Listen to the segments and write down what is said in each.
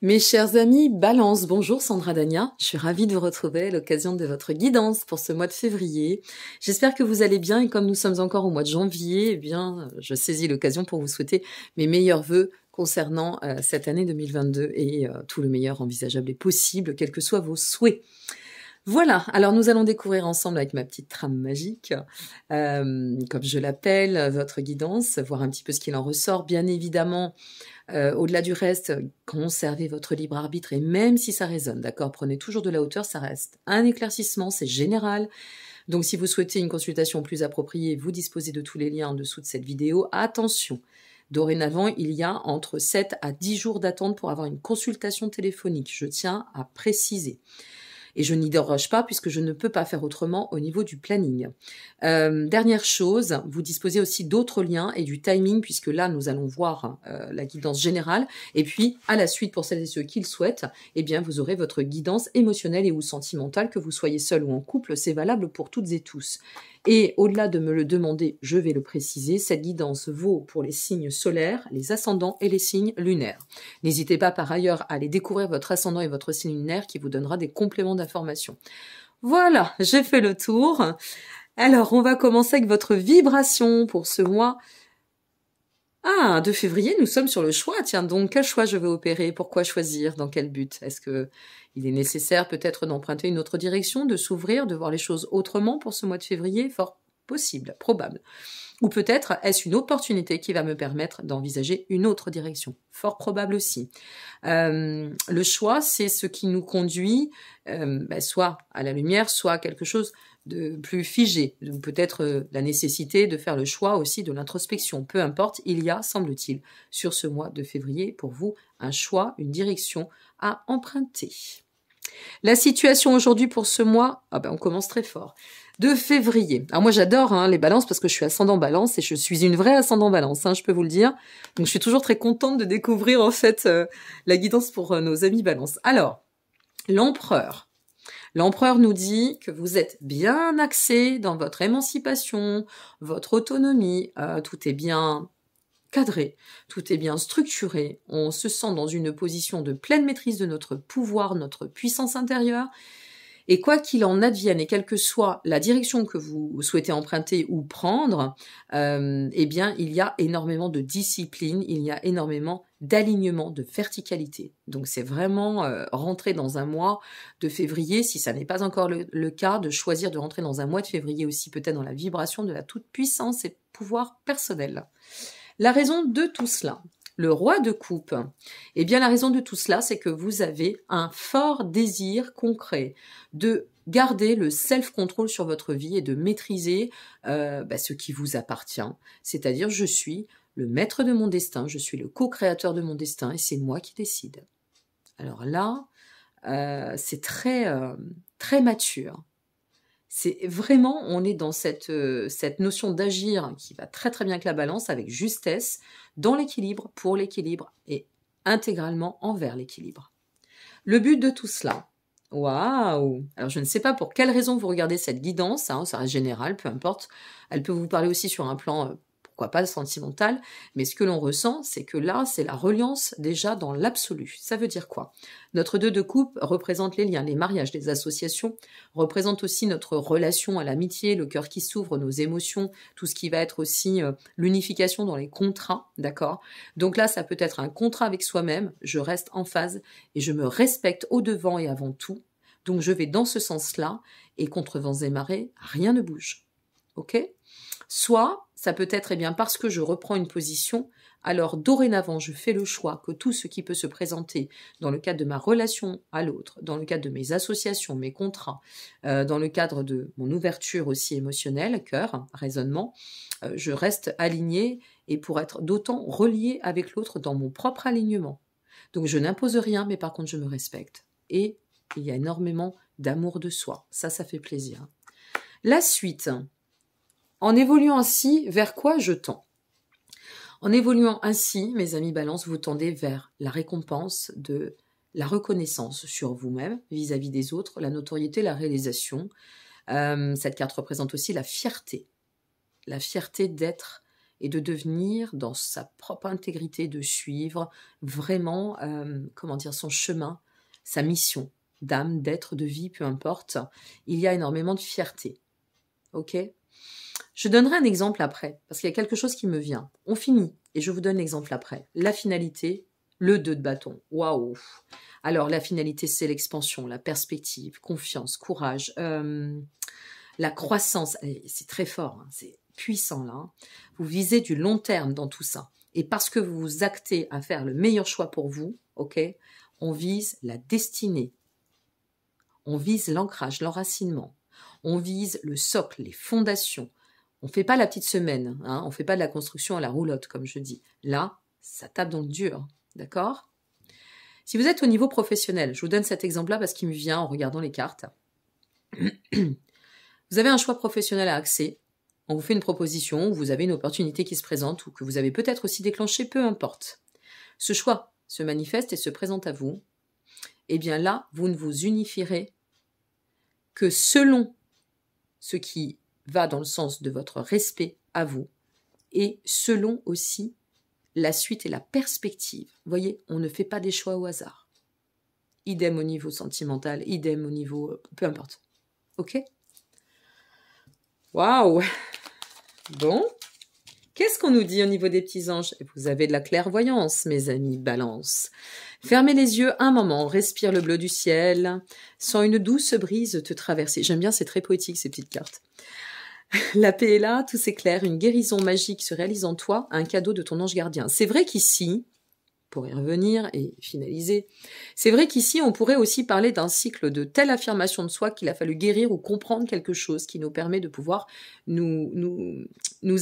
Mes chers amis, Balance, bonjour Sandra Dania, je suis ravie de vous retrouver à l'occasion de votre guidance pour ce mois de février. J'espère que vous allez bien et comme nous sommes encore au mois de janvier, eh bien, je saisis l'occasion pour vous souhaiter mes meilleurs vœux concernant cette année 2022 et tout le meilleur envisageable et possible, quels que soient vos souhaits. Voilà, alors nous allons découvrir ensemble avec ma petite trame magique, comme je l'appelle, votre guidance, voir un petit peu ce qu'il en ressort. Bien évidemment, au-delà du reste, conservez votre libre arbitre et même si ça résonne, d'accord, prenez toujours de la hauteur, ça reste un éclaircissement, c'est général. Donc si vous souhaitez une consultation plus appropriée, vous disposez de tous les liens en dessous de cette vidéo. Attention, dorénavant, il y a entre 7 à 10 jours d'attente pour avoir une consultation téléphonique. Je tiens à préciser. Et je n'y déroge pas puisque je ne peux pas faire autrement au niveau du planning. Dernière chose, vous disposez aussi d'autres liens et du timing puisque là, nous allons voir la guidance générale. Et puis, à la suite, pour celles et ceux qui le souhaitent, eh bien, vous aurez votre guidance émotionnelle et ou sentimentale, que vous soyez seul ou en couple, c'est valable pour toutes et tous. Et au-delà de me le demander, je vais le préciser, cette guidance vaut pour les signes solaires, les ascendants et les signes lunaires. N'hésitez pas par ailleurs à aller découvrir votre ascendant et votre signe lunaire qui vous donnera des compléments d'information. Voilà, j'ai fait le tour. Alors, on va commencer avec votre vibration pour ce mois. Ah, 2 février, nous sommes sur le choix. Tiens, donc, quel choix je vais opérer? Pourquoi choisir? Dans quel but? Est-ce que il est nécessaire peut-être d'emprunter une autre direction, de s'ouvrir, de voir les choses autrement pour ce mois de février? Fort possible, probable. Ou peut-être est-ce une opportunité qui va me permettre d'envisager une autre direction? Fort probable aussi. Le choix, c'est ce qui nous conduit soit à la lumière, soit à quelque chose de plus figé. Peut-être la nécessité de faire le choix aussi de l'introspection. Peu importe, il y a, semble-t-il, sur ce mois de février, pour vous, un choix, une direction à emprunter. La situation aujourd'hui pour ce mois, on commence très fort. 2 février. Alors moi j'adore les balances parce que je suis ascendant balance et je suis une vraie ascendant balance, je peux vous le dire. Donc je suis toujours très contente de découvrir en fait la guidance pour nos amis balance. Alors, l'empereur. L'empereur nous dit que vous êtes bien axé dans votre émancipation, votre autonomie, tout est bien cadré, tout est bien structuré, on se sent dans une position de pleine maîtrise de notre pouvoir, notre puissance intérieure, et quoi qu'il en advienne, et quelle que soit la direction que vous souhaitez emprunter ou prendre, il y a énormément de discipline, il y a énormément d'alignement, de verticalité. Donc c'est vraiment rentrer dans un mois de février, si ça n'est pas encore le cas, de choisir de rentrer dans un mois de février aussi peut-être dans la vibration de la toute-puissance et pouvoir personnel. La raison de tout cela, le roi de coupe, eh bien la raison de tout cela, c'est que vous avez un fort désir concret de garder le self-control sur votre vie et de maîtriser ce qui vous appartient. C'est-à-dire, je suis le maître de mon destin, je suis le co-créateur de mon destin et c'est moi qui décide. Alors là, c'est très mature. C'est vraiment, on est dans cette notion d'agir qui va très très bien avec la balance, avec justesse, dans l'équilibre, pour l'équilibre et intégralement envers l'équilibre. Le but de tout cela, waouh! Alors je ne sais pas pour quelle raison vous regardez cette guidance, ça reste général, peu importe. Elle peut vous parler aussi sur un plan, pourquoi pas sentimental, mais ce que l'on ressent, c'est que là, c'est la reliance déjà dans l'absolu. Ça veut dire quoi? Notre 2 de coupe représente les liens, les mariages, les associations, représente aussi notre relation à l'amitié, le cœur qui s'ouvre, nos émotions, tout ce qui va être aussi l'unification dans les contrats, d'accord? Donc là, ça peut être un contrat avec soi-même, je reste en phase et je me respecte au-devant et avant tout. Donc je vais dans ce sens-là et contre vents et marées, rien ne bouge. Ok? Soit, ça peut être parce que je reprends une position, alors dorénavant, je fais le choix que tout ce qui peut se présenter dans le cadre de ma relation à l'autre, dans le cadre de mes associations, mes contrats, dans le cadre de mon ouverture aussi émotionnelle, cœur, raisonnement, je reste alignée et pour être d'autant reliée avec l'autre dans mon propre alignement. Donc je n'impose rien, mais par contre je me respecte. Et il y a énormément d'amour de soi. Ça fait plaisir. La suite. En évoluant ainsi, vers quoi je tends? En évoluant ainsi, mes amis balance, vous tendez vers la récompense de la reconnaissance sur vous-même, vis-à-vis des autres, la notoriété, la réalisation. Cette carte représente aussi la fierté d'être et de devenir dans sa propre intégrité, de suivre vraiment, comment dire, son chemin, sa mission d'âme, d'être, de vie, peu importe, il y a énormément de fierté. Ok ? Je donnerai un exemple après, parce qu'il y a quelque chose qui me vient. On finit, et je vous donne l'exemple après. La finalité, le 2 de bâton. Waouh! Alors, la finalité, c'est l'expansion, la perspective, confiance, courage, la croissance. C'est très fort, hein, c'est puissant là. Hein. Vous visez du long terme dans tout ça. Et parce que vous vous actez à faire le meilleur choix pour vous, ok, on vise la destinée. On vise l'ancrage, l'enracinement. On vise le socle, les fondations. On ne fait pas la petite semaine, hein, on ne fait pas de la construction à la roulotte, comme je dis. Là, ça tape dans le dur, d'accord ? Si vous êtes au niveau professionnel, je vous donne cet exemple-là parce qu'il me vient en regardant les cartes. Vous avez un choix professionnel à axer, on vous fait une proposition, ou vous avez une opportunité qui se présente, ou que vous avez peut-être aussi déclenché, peu importe. Ce choix se manifeste et se présente à vous. Eh bien là, vous ne vous unifierez que selon ce qui va dans le sens de votre respect à vous et selon aussi la suite et la perspective. Vous voyez, on ne fait pas des choix au hasard. Idem au niveau sentimental, idem au niveau... peu importe. Ok ? Waouh ! Bon. Qu'est-ce qu'on nous dit au niveau des petits anges ? Vous avez de la clairvoyance, mes amis, balance. Fermez les yeux un moment, respire le bleu du ciel, sens une douce brise te traverser. J'aime bien, c'est très poétique ces petites cartes. La paix est là, tout s'éclaire, une guérison magique se réalise en toi, un cadeau de ton ange gardien. C'est vrai qu'ici, pour y revenir et finaliser, c'est vrai qu'ici on pourrait aussi parler d'un cycle de telle affirmation de soi qu'il a fallu guérir ou comprendre quelque chose qui nous permet de pouvoir nous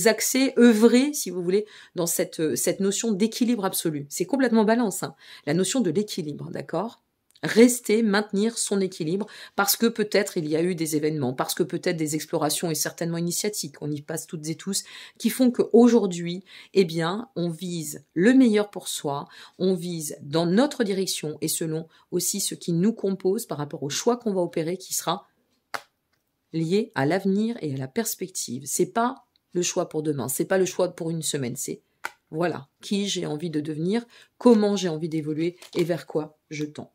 axer, œuvrer, si vous voulez, dans cette notion d'équilibre absolu. C'est complètement balance, hein, la notion de l'équilibre, d'accord ? Rester, maintenir son équilibre, parce que peut-être il y a eu des événements, parce que peut-être des explorations et certainement initiatiques, on y passe toutes et tous, qui font qu'aujourd'hui, eh bien, on vise le meilleur pour soi, on vise dans notre direction et selon aussi ce qui nous compose par rapport au choix qu'on va opérer qui sera lié à l'avenir et à la perspective. C'est pas le choix pour demain, c'est pas le choix pour une semaine, c'est voilà, qui j'ai envie de devenir, comment j'ai envie d'évoluer et vers quoi je tends.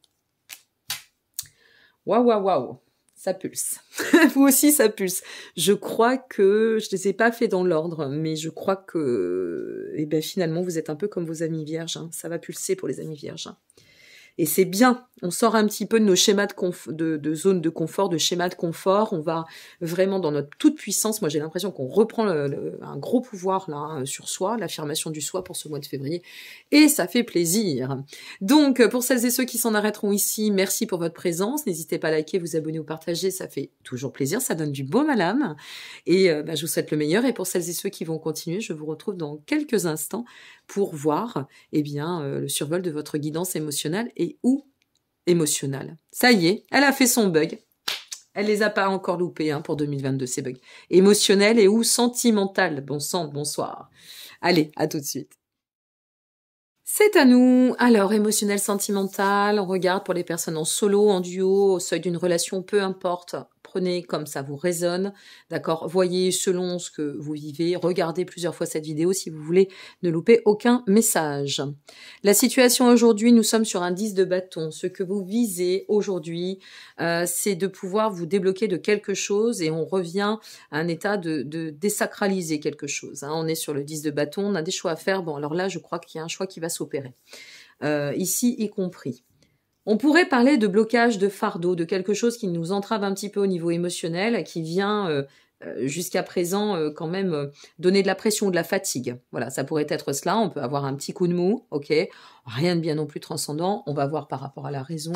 Waouh, waouh, waouh, ça pulse. Vous aussi, ça pulse. Je crois que, je ne les ai pas fait dans l'ordre, mais je crois que, eh ben, finalement, vous êtes un peu comme vos amis vierges. Hein. Ça va pulser pour les amis vierges. Hein. Et c'est bien, on sort un petit peu de nos schémas de zone de confort, de schémas de confort, on va vraiment dans notre toute puissance. Moi j'ai l'impression qu'on reprend un gros pouvoir là sur soi, l'affirmation du soi pour ce mois de février, et ça fait plaisir. Donc pour celles et ceux qui s'en arrêteront ici, merci pour votre présence, n'hésitez pas à liker, vous abonner ou partager, ça fait toujours plaisir, ça donne du baume à l'âme, et je vous souhaite le meilleur, et pour celles et ceux qui vont continuer, je vous retrouve dans quelques instants pour voir eh bien, le survol de votre guidance émotionnelle et ou émotionnelle. Ça y est, elle a fait son bug. Elle les a pas encore loupés pour 2022, ces bugs. Émotionnel et ou sentimental. Bon sang, bonsoir. Allez, à tout de suite. C'est à nous. Alors, émotionnel, sentimental, on regarde pour les personnes en solo, en duo, au seuil d'une relation, peu importe. Prenez comme ça vous résonne, d'accord ? Voyez selon ce que vous vivez, regardez plusieurs fois cette vidéo si vous voulez ne louper aucun message. La situation aujourd'hui, nous sommes sur un 10 de bâton. Ce que vous visez aujourd'hui, c'est de pouvoir vous débloquer de quelque chose et on revient à un état de désacraliser quelque chose. Hein. On est sur le 10 de bâton, on a des choix à faire. Bon, alors là, je crois qu'il y a un choix qui va s'opérer, ici y compris. On pourrait parler de blocage, de fardeau, de quelque chose qui nous entrave un petit peu au niveau émotionnel, qui vient jusqu'à présent quand même donner de la pression, de la fatigue. Voilà, ça pourrait être cela. On peut avoir un petit coup de mou, ok. Rien de bien non plus transcendant. On va voir par rapport à la raison.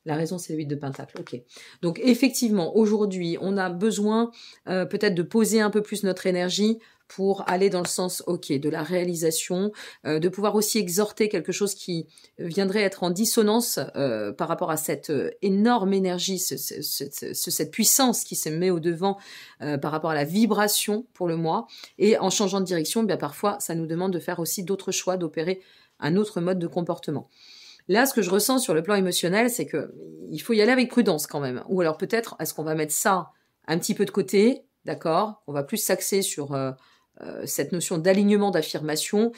La raison, c'est le 8 de Pentacle, ok. Donc effectivement, aujourd'hui, on a besoin peut-être de poser un peu plus notre énergie pour aller dans le sens, ok, de la réalisation, de pouvoir aussi exhorter quelque chose qui viendrait être en dissonance par rapport à cette énorme énergie, cette puissance qui se met au devant par rapport à la vibration pour le mois. Et en changeant de direction, bien parfois, ça nous demande de faire aussi d'autres choix, d'opérer un autre mode de comportement. Là, ce que je ressens sur le plan émotionnel, c'est que il faut y aller avec prudence quand même. Ou alors peut-être, est-ce qu'on va mettre ça un petit peu de côté, d'accord ? On va plus s'axer sur cette notion d'alignement, d'affirmation,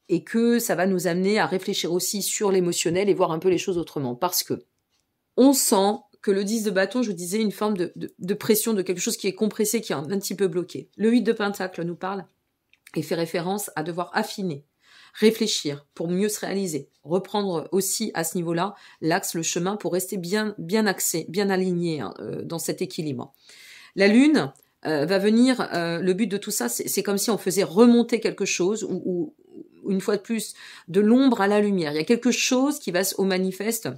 et que ça va nous amener à réfléchir aussi sur l'émotionnel et voir un peu les choses autrement. Parce que on sent que le 10 de bâton, je vous disais, une forme de pression, de quelque chose qui est compressé, qui est un petit peu bloqué. Le 8 de pentacle nous parle et fait référence à devoir affiner, réfléchir pour mieux se réaliser, reprendre aussi à ce niveau-là l'axe, le chemin pour rester bien axé, bien aligné dans cet équilibre. La lune va venir, le but de tout ça, c'est comme si on faisait remonter quelque chose ou une fois de plus, de l'ombre à la lumière. Il y a quelque chose qui va au manifeste.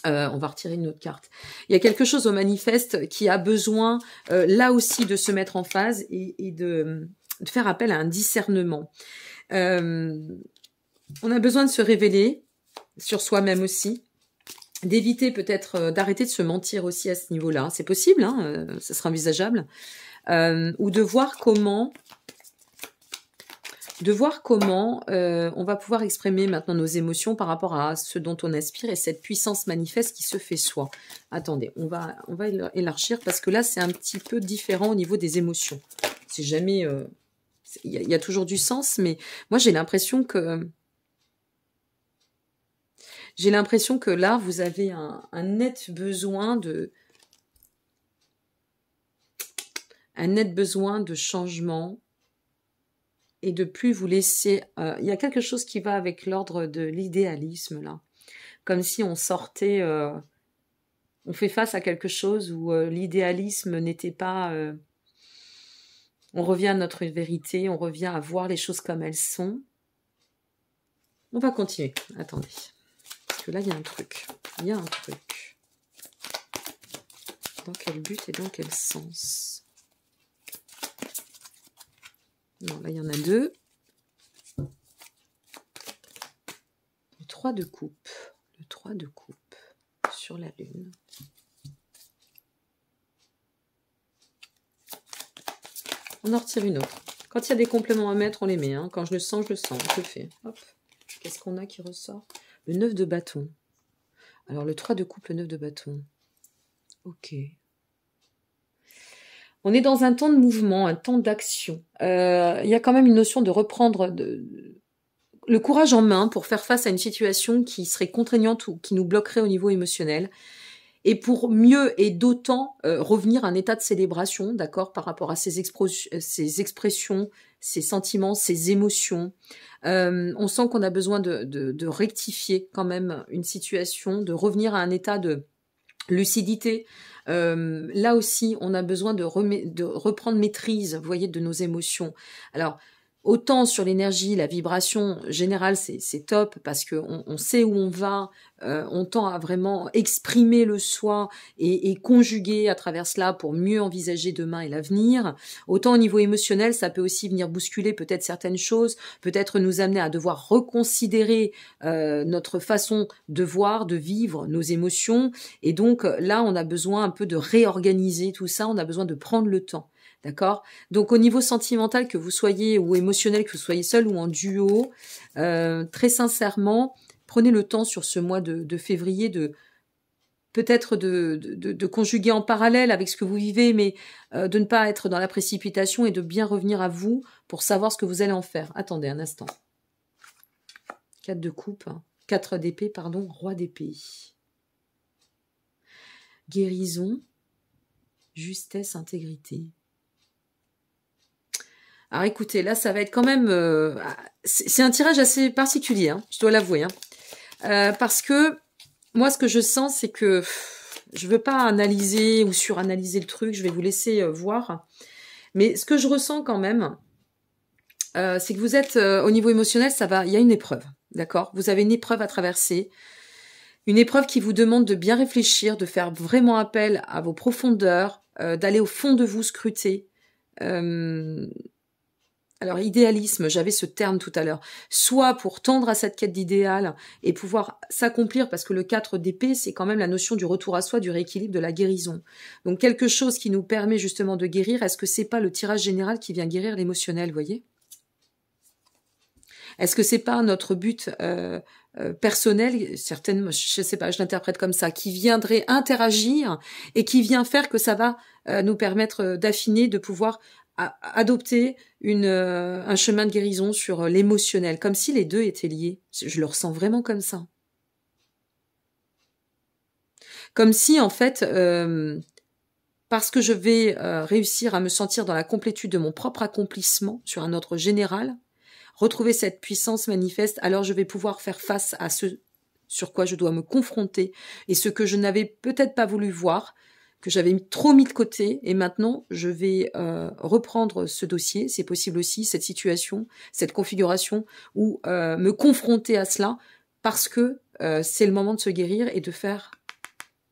On va retirer une autre carte. Il y a quelque chose au manifeste qui a besoin, là aussi, de se mettre en phase et de faire appel à un discernement. On a besoin de se révéler sur soi-même aussi, d'éviter peut-être, d'arrêter de se mentir aussi à ce niveau-là. C'est possible, hein, ça sera envisageable. Ou de voir comment on va pouvoir exprimer maintenant nos émotions par rapport à ce dont on aspire et cette puissance manifeste qui se fait soi. Attendez, on va élargir parce que là, c'est un petit peu différent au niveau des émotions. C'est jamais... il y a toujours du sens, mais moi, j'ai l'impression que là, vous avez un net besoin de changement et de plus vous laisser... il y a quelque chose qui va avec l'ordre de l'idéalisme, là. Comme si on sortait... on fait face à quelque chose où l'idéalisme n'était pas... on revient à notre vérité, on revient à voir les choses comme elles sont. On va continuer. Attendez. Parce que là, il y a un truc. Il y a un truc. Dans quel but et dans quel sens ? Non, là, il y en a deux. Le 3 de coupe. Le 3 de coupe sur la lune. On en retire une autre. Quand il y a des compléments à mettre, on les met. Hein. Quand je le sens, je le sens. Je le fais. Hop. Qu'est-ce qu'on a qui ressort? Le 9 de bâton. Alors, le 3 de coupe, le 9 de bâton. Ok. On est dans un temps de mouvement, un temps d'action. Il y a quand même une notion de reprendre le courage en main pour faire face à une situation qui serait contraignante ou qui nous bloquerait au niveau émotionnel. Et pour mieux et d'autant revenir à un état de célébration, d'accord, par rapport à ces expressions, ces sentiments, ces émotions. On sent qu'on a besoin de rectifier quand même une situation, de revenir à un état de lucidité. Là aussi, on a besoin de reprendre maîtrise, vous voyez, de nos émotions. Alors, autant sur l'énergie, la vibration générale, c'est top parce que on sait où on va, on tend à vraiment exprimer le soi et conjuguer à travers cela pour mieux envisager demain et l'avenir. Autant au niveau émotionnel, ça peut aussi venir bousculer peut-être certaines choses, peut-être nous amener à devoir reconsidérer notre façon de voir, de vivre nos émotions. Et donc là, on a besoin un peu de réorganiser tout ça, on a besoin de prendre le temps. D'accord? Donc au niveau sentimental, que vous soyez, ou émotionnel, que vous soyez seul ou en duo, très sincèrement, prenez le temps sur ce mois de février peut-être de conjuguer en parallèle avec ce que vous vivez, mais de ne pas être dans la précipitation et de bien revenir à vous pour savoir ce que vous allez en faire. Attendez un instant. 4 de coupe, 4 d'épée, pardon, roi d'épée. Guérison, justesse, intégrité. Alors écoutez, là ça va être quand même... c'est un tirage assez particulier, hein, je dois l'avouer. Hein. Parce que moi ce que je sens c'est que je veux pas analyser ou suranalyser le truc, je vais vous laisser voir. Mais ce que je ressens quand même, c'est que vous êtes au niveau émotionnel, ça va, il y a une épreuve, d'accord? Vous avez une épreuve à traverser, une épreuve qui vous demande de bien réfléchir, de faire vraiment appel à vos profondeurs, d'aller au fond de vous scruter. Alors, idéalisme, j'avais ce terme tout à l'heure, soit pour tendre à cette quête d'idéal et pouvoir s'accomplir, parce que le 4 d'épée, c'est quand même la notion du retour à soi, du rééquilibre, de la guérison. Donc, quelque chose qui nous permet justement de guérir, est-ce que c'est pas le tirage général qui vient guérir l'émotionnel, vous voyez? Est-ce que c'est pas notre but personnel, certainement, je sais pas, je l'interprète comme ça, qui viendrait interagir et qui vient faire que ça va nous permettre d'affiner, de pouvoir adopter un chemin de guérison sur l'émotionnel, comme si les deux étaient liés. Je le ressens vraiment comme ça. Comme si, en fait, parce que je vais réussir à me sentir dans la complétude de mon propre accomplissement sur un ordre général, retrouver cette puissance manifeste, alors je vais pouvoir faire face à ce sur quoi je dois me confronter et ce que je n'avais peut-être pas voulu voir, que j'avais trop mis de côté, et maintenant je vais reprendre ce dossier, c'est possible aussi, cette situation, cette configuration, ou me confronter à cela, parce que c'est le moment de se guérir et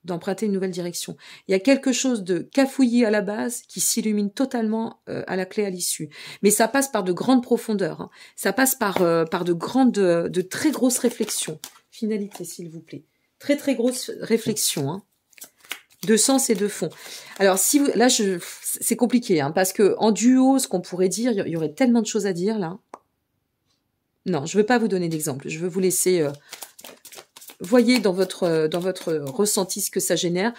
d'emprunter une nouvelle direction. Il y a quelque chose de cafouillis à la base qui s'illumine totalement à la clé à l'issue. Mais ça passe par de grandes profondeurs, hein. Ça passe par de très grosses réflexions. Finalité, s'il vous plaît. Très très grosses réflexions, hein. De sens et de fond. Alors si vous, là, c'est compliqué, hein, parce que en duo, ce qu'on pourrait dire, il y aurait tellement de choses à dire là. Non, je ne veux pas vous donner d'exemple. Je veux vous laisser voyez dans votre ressenti ce que ça génère.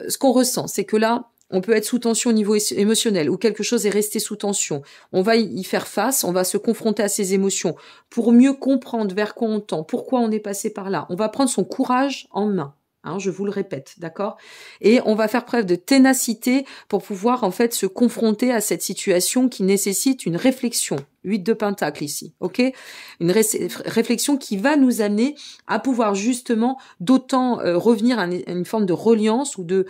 Ce qu'on ressent, c'est que là, on peut être sous tension au niveau émotionnel, ou quelque chose est resté sous tension. On va y faire face, on va se confronter à ses émotions pour mieux comprendre vers quoi on tend, pourquoi on est passé par là. On va prendre son courage en main. Hein, je vous le répète, d'accord? Et on va faire preuve de ténacité pour pouvoir en fait se confronter à cette situation qui nécessite une réflexion. 8 de pentacle ici, ok? Une réflexion qui va nous amener à pouvoir justement d'autant revenir à une forme de reliance ou de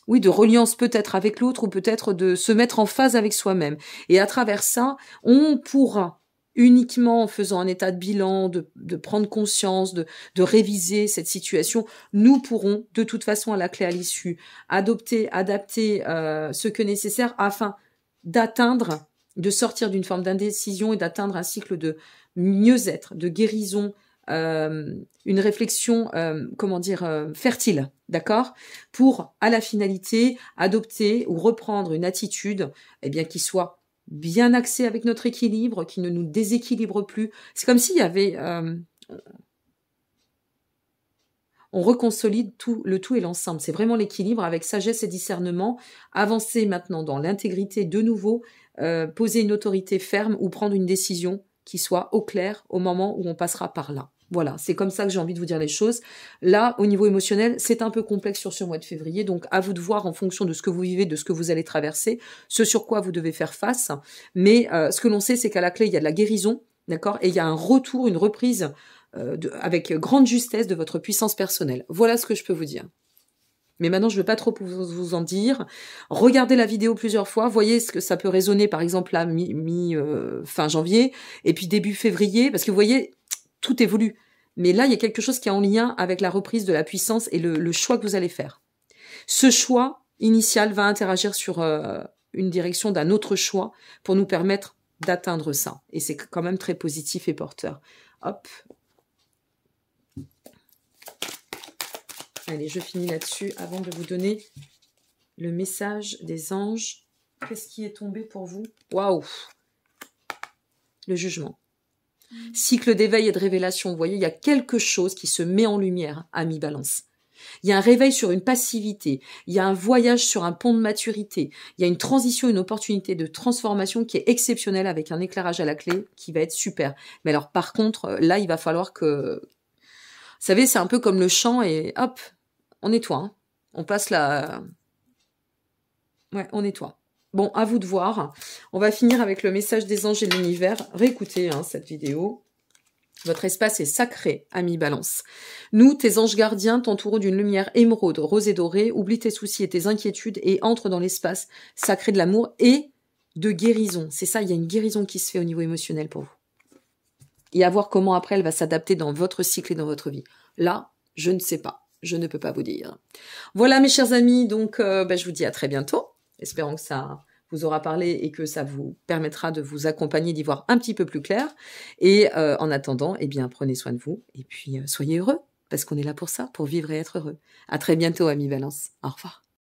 reliance peut-être avec l'autre, ou peut-être de se mettre en phase avec soi-même. Et à travers ça, on pourra uniquement en faisant un état de bilan, de prendre conscience, de réviser cette situation, nous pourrons de toute façon à la clé à l'issue adapter ce que nécessaire afin de sortir d'une forme d'indécision et d'atteindre un cycle de mieux-être, de guérison, une réflexion, fertile, d'accord, pour à la finalité adopter ou reprendre une attitude, qui soit bien axée avec notre équilibre, qui ne nous déséquilibre plus. C'est comme s'il y avait, on reconsolide le tout et l'ensemble. C'est vraiment l'équilibre avec sagesse et discernement. Avancer maintenant dans l'intégrité de nouveau, poser une autorité ferme ou prendre une décision qui soit au clair au moment où on passera par là. Voilà, c'est comme ça que j'ai envie de vous dire les choses. Là, au niveau émotionnel, c'est un peu complexe sur ce mois de février, donc à vous de voir en fonction de ce que vous vivez, de ce que vous allez traverser, ce sur quoi vous devez faire face. Mais ce que l'on sait, c'est qu'à la clé, il y a de la guérison, d'accord, et il y a un retour, une reprise avec grande justesse de votre puissance personnelle. Voilà ce que je peux vous dire. Mais maintenant, je ne veux pas trop vous en dire. Regardez la vidéo plusieurs fois, voyez ce que ça peut résonner, par exemple, là, fin janvier, et puis début février, parce que vous voyez, tout évolue. Mais là, il y a quelque chose qui est en lien avec la reprise de la puissance et le choix que vous allez faire. Ce choix initial va interagir sur une direction d'un autre choix pour nous permettre d'atteindre ça. Et c'est quand même très positif et porteur. Hop. Allez, je finis là-dessus avant de vous donner le message des anges. Qu'est-ce qui est tombé pour vous? Waouh! Le jugement. Cycle d'éveil et de révélation. Vous voyez, il y a quelque chose qui se met en lumière, ami Balance. Il y a un réveil sur une passivité. Il y a un voyage sur un pont de maturité. Il y a une transition, une opportunité de transformation qui est exceptionnelle avec un éclairage à la clé qui va être super. Mais alors, par contre, là, il va falloir que... Vous savez, c'est un peu comme le chant et hop, on nettoie. Hein. On passe la... Ouais, on nettoie. Bon, à vous de voir. On va finir avec le message des anges et de l'univers. Réécoutez cette vidéo. Votre espace est sacré, ami Balance. Nous, tes anges gardiens, t'entourons d'une lumière émeraude, rose et dorée. Oublie tes soucis et tes inquiétudes et entre dans l'espace sacré de l'amour et de guérison. C'est ça, il y a une guérison qui se fait au niveau émotionnel pour vous. Et à voir comment après elle va s'adapter dans votre cycle et dans votre vie. Là, je ne sais pas. Je ne peux pas vous dire. Voilà mes chers amis, donc je vous dis à très bientôt. Espérons que ça vous aura parlé et que ça vous permettra de vous accompagner, d'y voir un petit peu plus clair. Et en attendant, prenez soin de vous et puis soyez heureux, parce qu'on est là pour ça, pour vivre et être heureux. À très bientôt, amis Balance. Au revoir.